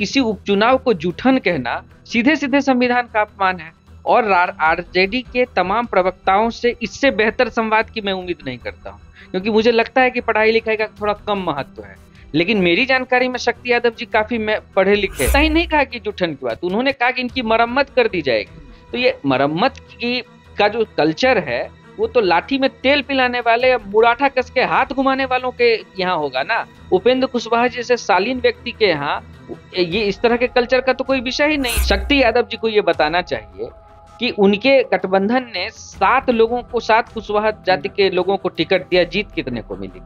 किसी उपचुनाव को जूठन कहना सीधे सीधे संविधान का अपमान है और आरजेडी के तमाम प्रवक्ताओं से इससे बेहतर संवाद की मैं उम्मीद नहीं करता हूं, क्योंकि मुझे लगता है कि पढ़ाई लिखाई का थोड़ा कम महत्व है। लेकिन मेरी जानकारी में शक्ति यादव जी काफी पढ़े लिखे, सही नहीं कहा कि जूठन की बात, उन्होंने कहा कि इनकी मरम्मत कर दी जाएगी। तो ये मरम्मत की का जो कल्चर है वो तो लाठी में तेल पिलाने वाले या मुराठा कस के हाथ घुमाने वालों के यहाँ होगा ना। उपेंद्र कुशवाहा जैसे शालीन व्यक्ति के यहाँ ये इस तरह के कल्चर का तो कोई विषय ही नहीं। शक्ति यादव जी को ये बताना चाहिए कि उनके गठबंधन ने 7 लोगों को, 7 कुशवाहा जाति के लोगों को टिकट दिया, जीत कितने को मिली?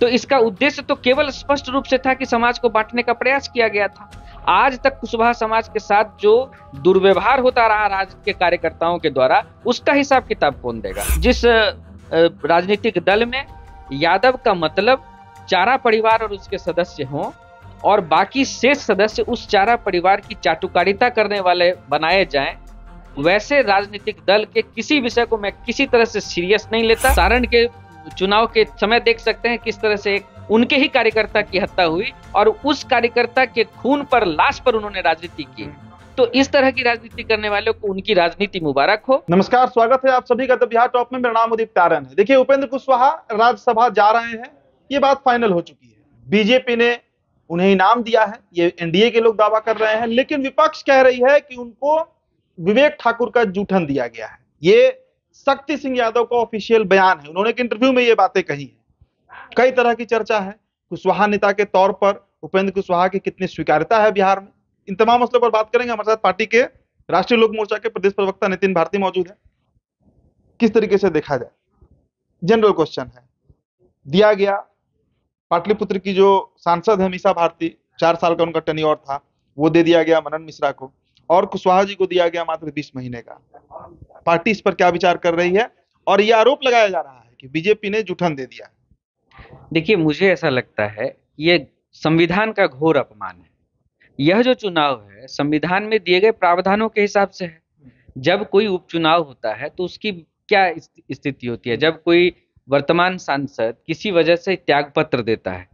तो इसका उद्देश्य तो केवल स्पष्ट रूप से था कि समाज को बांटने का प्रयास किया गया था। आज तक कुशवाहा समाज के साथ जो दुर्व्यवहार होता रहा राज्य के कार्यकर्ताओं के द्वारा, उसका हिसाब किताब कौन देगा? जिस राजनीतिक दल में यादव का मतलब चारा परिवार और उसके सदस्य हों और बाकी शेष सदस्य उस चारा परिवार की चाटुकारिता करने वाले बनाए जाएं, वैसे राजनीतिक दल के किसी विषय को मैं किसी तरह से सीरियस नहीं लेता। सारण के चुनाव के समय देख सकते हैं किस तरह से उनके ही कार्यकर्ता की हत्या हुई और उस कार्यकर्ता के खून पर, लाश पर उन्होंने राजनीति की। तो इस तरह की राजनीति करने वालों को उनकी राजनीति मुबारक हो। नमस्कार, स्वागत है आप सभी का द बिहार टॉप में। मेरा नाम उदित तारन है। देखिए, उपेंद्र कुशवाहा राज्यसभा जा रहे हैं, ये बात फाइनल हो चुकी है। बीजेपी ने उन्हें इनाम दिया है, ये एनडीए के लोग दावा कर रहे हैं, लेकिन विपक्ष कह रही है कि उनको विवेक ठाकुर का जूठन दिया गया है। ये शक्ति सिंह यादव का ऑफिशियल बयान है, उन्होंने एक इंटरव्यू में ये बातें कही है। कई तरह की चर्चा है कुशवाहा नेता के तौर पर उपेंद्र कुशवाहा की कितनी स्वीकार्यता है बिहार में। इन तमाम मसलों पर बात करेंगे। हमारे साथ पार्टी के राष्ट्रीय लोक मोर्चा के प्रदेश प्रवक्ता नितिन भारती मौजूद है। किस तरीके से देखा जाए, जनरल क्वेश्चन है, दिया गया पाटलिपुत्र की जो सांसद है मीसा भारती, 4 साल का उनका टेन्योर था, वो दे दिया गया मनन मिश्रा को, और कुशवाहा जी को दिया गया मात्र 20 महीने का। पार्टी इस पर क्या विचार कर रही है? और यह आरोप लगाया जा रहा है कि बीजेपी ने जूठन दे दिया। देखिए, मुझे ऐसा लगता है ये संविधान का घोर अपमान है। यह जो चुनाव है संविधान में दिए गए प्रावधानों के हिसाब से है। जब कोई उपचुनाव होता है तो उसकी क्या स्थिति होती है? जब कोई वर्तमान सांसद किसी वजह से त्याग पत्र देता है,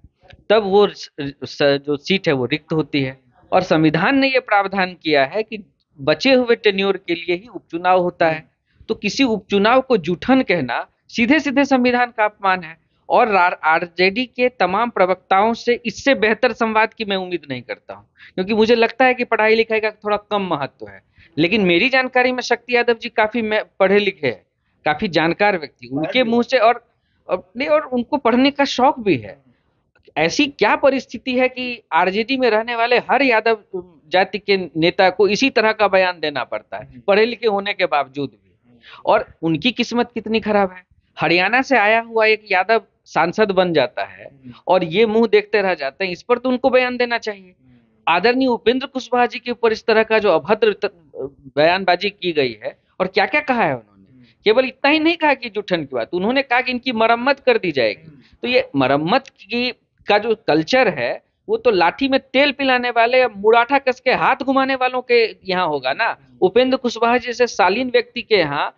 तब वो जो सीट है वो रिक्त होती है। और संविधान ने ये प्रावधान किया है कि बचे हुए टेन्योर के लिए ही उपचुनाव होता है। तो किसी उपचुनाव को जूठन कहना सीधे सीधे संविधान का अपमान है और आरजेडी के तमाम प्रवक्ताओं से इससे बेहतर संवाद की मैं उम्मीद नहीं करता हूं, क्योंकि मुझे लगता है कि पढ़ाई लिखाई का थोड़ा कम महत्व है। लेकिन मेरी जानकारी में शक्ति यादव जी काफी पढ़े लिखे हैं, काफी जानकार व्यक्ति, उनके मुंह से और उनको पढ़ने का शौक भी है। ऐसी क्या परिस्थिति है कि आरजेडी में रहने वाले हर यादव जाति के नेता को इसी तरह का बयान देना पड़ता है, पढ़े लिखे होने के बावजूद भी? और उनकी किस्मत कितनी खराब है। हरियाणा से आया हुआ एक यादव सांसद बन जाता है और ये मुंह देखते रह जाते हैं। इस पर तो उनको बयान देना चाहिए। आदरणीय उपेंद्र कुशवाहा जी के ऊपर इस तरह का जो अभद्र बयानबाजी की गई है, और क्या क्या कहा है उन्होंने। केवल इतना ही नहीं कहा कि जूठन की बात, उन्होंने कहा कि इनकी मरम्मत कर दी जाएगी। तो ये मरम्मत की का जो कल्चर है वो तो लाठी में तेल पिलाने वाले या मुराठा कस के हाथ घुमाने वालों के यहाँ होगा ना। उपेंद्र कुशवाहा जैसे शालीन व्यक्ति के यहाँ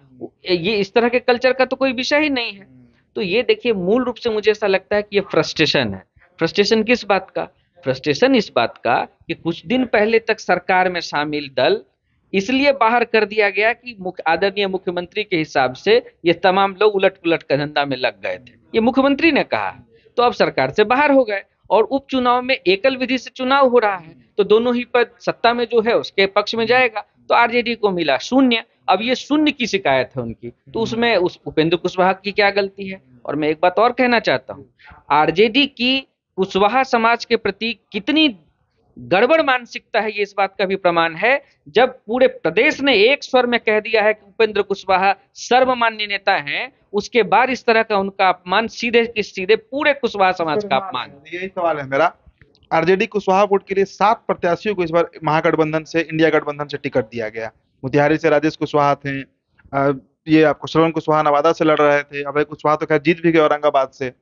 ये इस तरह के कल्चर का तो कोई विषय ही नहीं है। तो ये देखिए, मूल रूप से मुझे ऐसा लगता है कि ये फ्रस्ट्रेशन है। फ्रस्ट्रेशन किस बात का? फ्रस्ट्रेशन इस बात का कि कुछ दिन पहले तक सरकार में शामिल दल इसलिए बाहर कर दिया गया कि आदरणीय मुख्यमंत्री के हिसाब से ये तमाम लोग उलट पुलट का धंधा में लग गए थे, ये मुख्यमंत्री ने कहा। तो अब सरकार से बाहर हो गए और उपचुनाव में एकल विधि से चुनाव हो रहा है, तो दोनों ही पद सत्ता में जो है उसके पक्ष में जाएगा। तो आरजेडी को मिला शून्य। अब ये शून्य की शिकायत है उनकी, तो उसमें उस उपेंद्र कुशवाहा की क्या गलती है? और मैं एक बात और कहना चाहता हूँ, आरजेडी की कुशवाहा समाज के प्रति कितनी गड़बड़ मानसिकता है, ये इस बात का भी प्रमाण है जब पूरे प्रदेश ने एक स्वर में कह दिया है कि उपेंद्र कुशवाहा सर्वमान्य नेता हैं, उसके बाद इस तरह का उनका अपमान सीधे के सीधे पूरे कुशवाहा समाज का अपमान। यही सवाल है मेरा। आरजेडी कुशवाहा वोट के लिए 7 प्रत्याशियों को इस बार महागठबंधन से, इंडिया गठबंधन से टिकट दिया गया। मोतिहारी से राजेश कुशवाहा थे, ये आपको श्रवण कुशवाहा नवादा से लड़ रहे थे, अभय कुशवाहा तो खैर जीत भी गए औरंगाबाद से।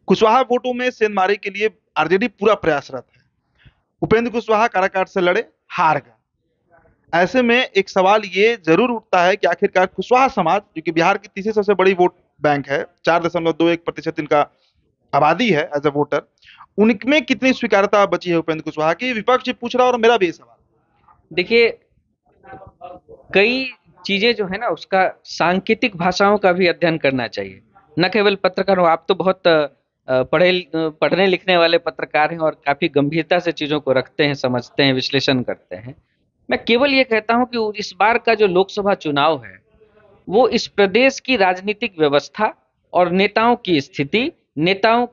कुशवाहा वोटों में सेंधमारी के लिए आरजेडी पूरा प्रयासरत है। उपेंद्र कुशवाहा काराकाट से लड़े, हार गए। ऐसे में एक सवाल ये जरूर उठता है कि आखिरकार कुशवाहा समाज, जो कि बिहार की तीसरी सबसे बड़ी वोट बैंक है, 4.21% इनका आबादी है एज ए वोटर, उनमें कितनी स्वीकार्यता बची है उपेंद्र कुशवाहा की? विपक्ष पूछ रहा और मेरा भी ये सवाल। देखिए, कई चीजें जो है ना, उसका सांकेतिक भाषाओं का भी अध्ययन करना चाहिए, न केवल पत्रकार हो। आप तो बहुत पढ़ने लिखने वाले पत्रकार हैं और काफी गंभीरता से चीजों को रखते हैं, समझते हैं, विश्लेषण करते हैं। मैं केवल ये कहता हूं कि इस बार का जो लोकसभा चुनाव है, वो इस प्रदेश की राजनीतिक व्यवस्था और नेताओं की स्थिति, नेताओं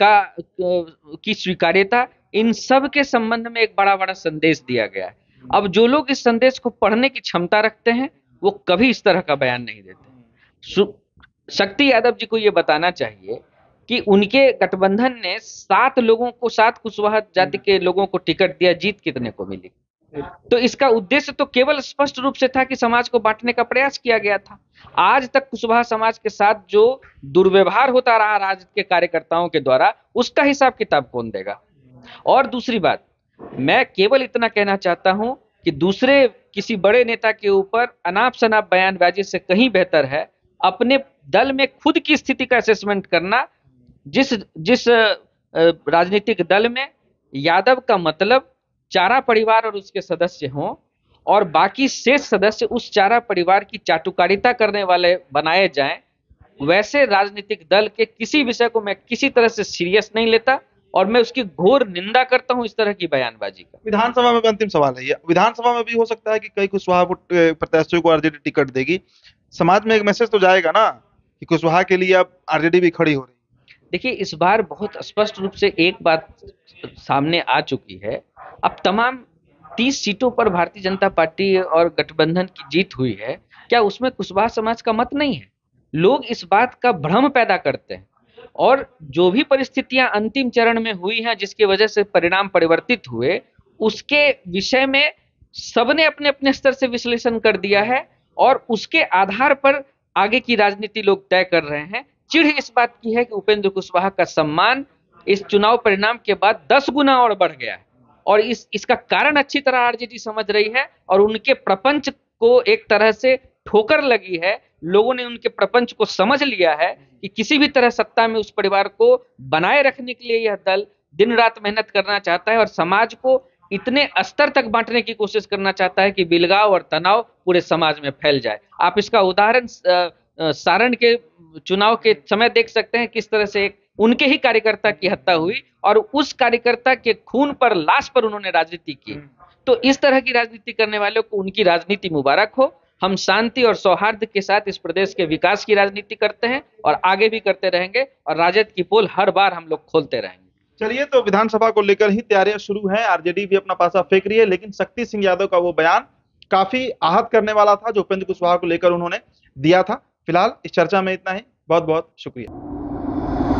की स्वीकार्यता, इन सब के संबंध में एक बड़ा बड़ा संदेश दिया गया है। अब जो लोग इस संदेश को पढ़ने की क्षमता रखते हैं, वो कभी इस तरह का बयान नहीं देते। शक्ति यादव जी को ये बताना चाहिए कि उनके गठबंधन ने 7 लोगों को, 7 कुशवाहा जाति के लोगों को टिकट दिया, जीत कितने को मिली? तो इसका उद्देश्य तो केवल स्पष्ट रूप से था कि समाज को बांटने का प्रयास किया गया था। आज तक कुशवाहा समाज के साथ जो दुर्व्यवहार होता रहा राजद के कार्यकर्ताओं के द्वारा, उसका हिसाब किताब कौन देगा? और दूसरी बात, मैं केवल इतना कहना चाहता हूं कि दूसरे किसी बड़े नेता के ऊपर अनाप शनाप बयानबाजी से कहीं बेहतर है अपने दल में खुद की स्थिति का असेसमेंट करना। जिस जिस राजनीतिक दल में यादव का मतलब चारा परिवार और उसके सदस्य हों और बाकी शेष सदस्य उस चारा परिवार की चाटुकारिता करने वाले बनाए जाएं, वैसे राजनीतिक दल के किसी विषय को मैं किसी तरह से सीरियस नहीं लेता और मैं उसकी घोर निंदा करता हूं, इस तरह की बयानबाजी का। विधानसभा में भी अंतिम सवाल है ये, विधानसभा में भी हो सकता है कि कई कुशवाहा प्रत्याशियों को आरजेडी टिकट देगी। समाज में एक मैसेज तो जाएगा ना कि कुशवाहा के लिए अब आरजेडी भी खड़ी हो रही है। देखिए, इस बार बहुत स्पष्ट रूप से एक बात सामने आ चुकी है। अब तमाम 30 सीटों पर भारतीय जनता पार्टी और गठबंधन की जीत हुई है, क्या उसमें कुशवाहा समाज का मत नहीं है? लोग इस बात का भ्रम पैदा करते हैं और जो भी परिस्थितियां अंतिम चरण में हुई हैं, जिसकी वजह से परिणाम परिवर्तित हुए, उसके विषय में सबने अपने अपने स्तर से विश्लेषण कर दिया है और उसके आधार पर आगे की राजनीति लोग तय कर रहे हैं। चिढ़ इस बात की है कि उपेंद्र कुशवाहा का सम्मान इस चुनाव परिणाम के बाद 10 गुना और बढ़ गया है और इसका कारण अच्छी तरह आरजेडी समझ रही है और उनके प्रपंच को एक तरह से ठोकर लगी है। लोगों ने उनके प्रपंच को समझ लिया है कि किसी भी तरह सत्ता में उस परिवार को बनाए रखने के लिए यह दल दिन रात मेहनत करना चाहता है और समाज को इतने स्तर तक बांटने की कोशिश करना चाहता है कि बिलगाव और तनाव पूरे समाज में फैल जाए। आप इसका उदाहरण सारण के चुनाव के समय देख सकते हैं, किस तरह से उनके ही कार्यकर्ता की हत्या हुई और उस कार्यकर्ता के खून पर, लाश पर उन्होंने राजनीति की। तो इस तरह की राजनीति करने वालों को उनकी राजनीति मुबारक हो। हम शांति और सौहार्द के साथ इस प्रदेश के विकास की राजनीति करते हैं और आगे भी करते रहेंगे और राजद की पोल हर बार हम लोग खोलते रहेंगे। चलिए, तो विधानसभा को लेकर ही तैयारियां शुरू हैं, आरजेडी भी अपना पासा फेंक रही है, लेकिन शक्ति सिंह यादव का वो बयान काफी आहत करने वाला था जो उपेंद्र कुशवाहा को लेकर उन्होंने दिया था। फिलहाल इस चर्चा में इतना ही। बहुत बहुत शुक्रिया।